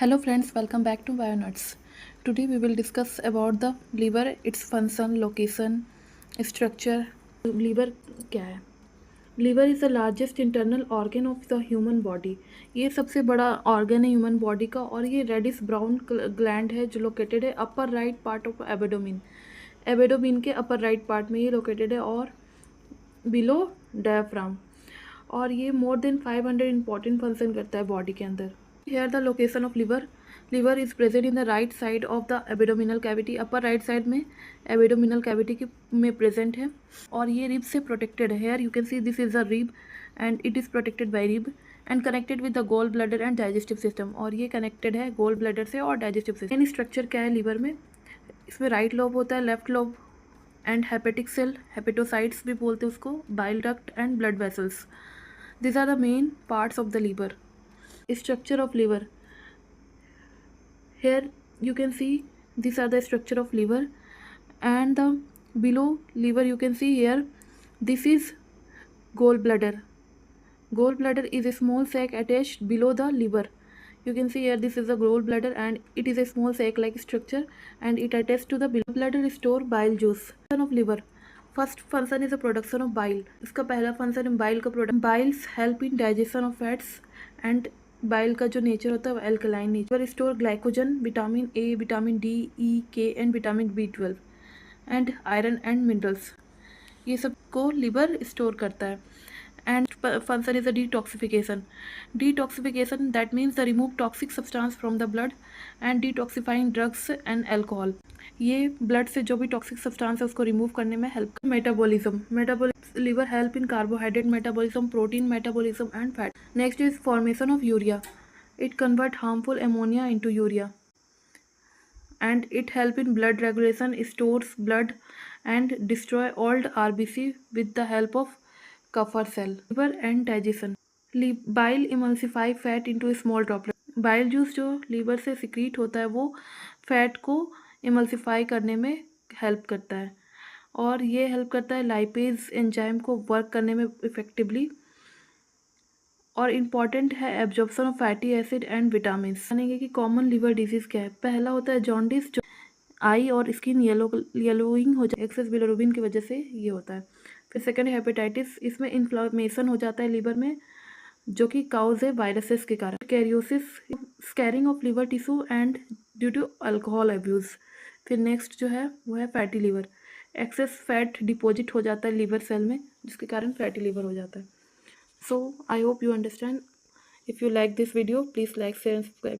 Hello friends, welcome back to BioNuts. Today we will discuss about the liver, its function, location, structure. Liver क्या है? Liver is the largest internal organ of the human body. ये सबसे बड़ा organ है human body का और ये reddish brown gland है जो located है upper right part of abdomen. Abdomen के upper right part में ये located है और below diaphragm. और ये more than 500 important function करता है body के अंदर. Here the location of liver. Liver is present in the right side of the abdominal cavity. Upper right side में abdominal cavity के में present है और ये rib से protected है. Here you can see this is a rib and it is protected by rib and connected with the gallbladder and digestive system. और ये connected है gallbladder से और digestive system. Main structure क्या है liver में? इसमें right lobe होता है, left lobe and hepatic cell, hepatocytes भी बोलते हैं उसको, bile duct and blood vessels. These are the main parts of the liver. Structure of liver. Here you can see these are the structure of liver and the below liver you can see here this is gallbladder. Gallbladder is a small sac attached below the liver. You can see here this is a gallbladder and it is a small sac like structure and it attached to the gallbladder store bile juice. Function of liver. First function is the production of bile. इसका पहला function है bile का production. Biles help in digestion of fats and bile का जो nature होता है वो alkaline nature. Store glycogen, vitamin A, vitamin D, E, K and vitamin B12 and iron and minerals. ये सब को लिवर स्टोर करता है. And function is a detoxification. Detoxification that means the remove toxic substance from the blood and detoxifying drugs and alcohol. ये blood से जो भी toxic substance है उसको रिमूव करने में help. Metabolism. Liver help in carbohydrate metabolism, protein metabolism and fat. Next is formation of urea. It convert harmful ammonia into urea and it help in blood regulation, stores blood and destroy old RBC with the help of Kupffer cell. Liver and digestion. Bile emulsify fat into small droplet. Bile juice जो liver से secrete होता है वो fat को emulsify करने में help करता है और ये हेल्प करता है लाइपेज एंजाइम को वर्क करने में इफेक्टिवली. और इम्पॉर्टेंट है absorption of fatty acid and vitamin. जानेंगे कि कॉमन लिवर डिजीज क्या है. पहला होता है जॉन्डिस, जो आई और स्किन येलोइंग हो जाए एक्सेस बिलिरुबिन की वजह से ये होता है. फिर सेकंड है हेपेटाइटिस. इसमें इन्फ्लामेशन हो जाता है लिवर में जो कि काउज है वायरसेस के कारण. Cirrhosis, scarring of liver tissue and due to alcohol abuse. फिर नेक्स्ट जो है वो है fatty liver. Excess fat deposit हो जाता है लिवर सेल में जिसके कारण फैटी लिवर हो जाता है. So I hope you understand. If you like this video please like share and subscribe.